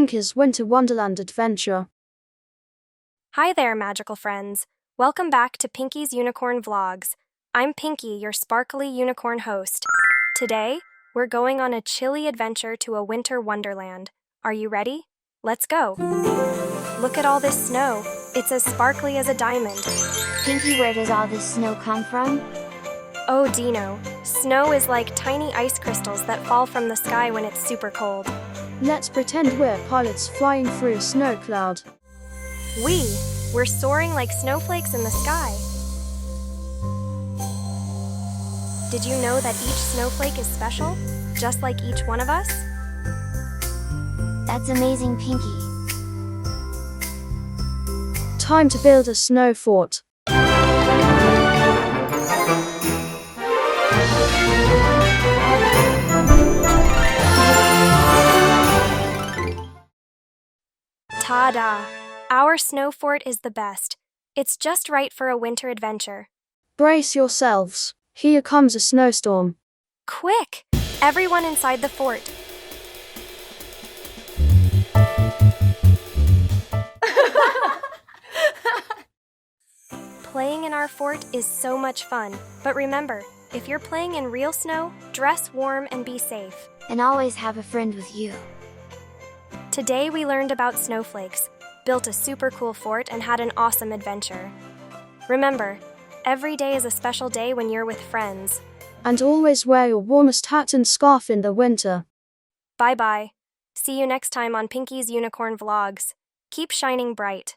Pinky's Winter Wonderland Adventure. Hi there, magical friends. Welcome back to Pinky's Unicorn Vlogs. I'm Pinky, your sparkly unicorn host. Today, we're going on a chilly adventure to a winter wonderland. Are you ready? Let's go. Look at all this snow. It's as sparkly as a diamond. Pinky, where does all this snow come from? Oh, Dino, snow is like tiny ice crystals that fall from the sky when it's super cold. Let's pretend we're pilots flying through a snow cloud. We're soaring like snowflakes in the sky. Did you know that each snowflake is special, just like each one of us? That's amazing, Pinky. Time to build a snow fort. Ta-da! Our snow fort is the best. It's just right for a winter adventure. Brace yourselves. Here comes a snowstorm. Quick! Everyone inside the fort. Playing in our fort is so much fun, but remember, if you're playing in real snow, dress warm and be safe. And always have a friend with you. Today we learned about snowflakes, built a super cool fort, and had an awesome adventure. Remember, every day is a special day when you're with friends. And always wear your warmest hat and scarf in the winter. Bye-bye. See you next time on Pinky's Unicorn Vlogs. Keep shining bright.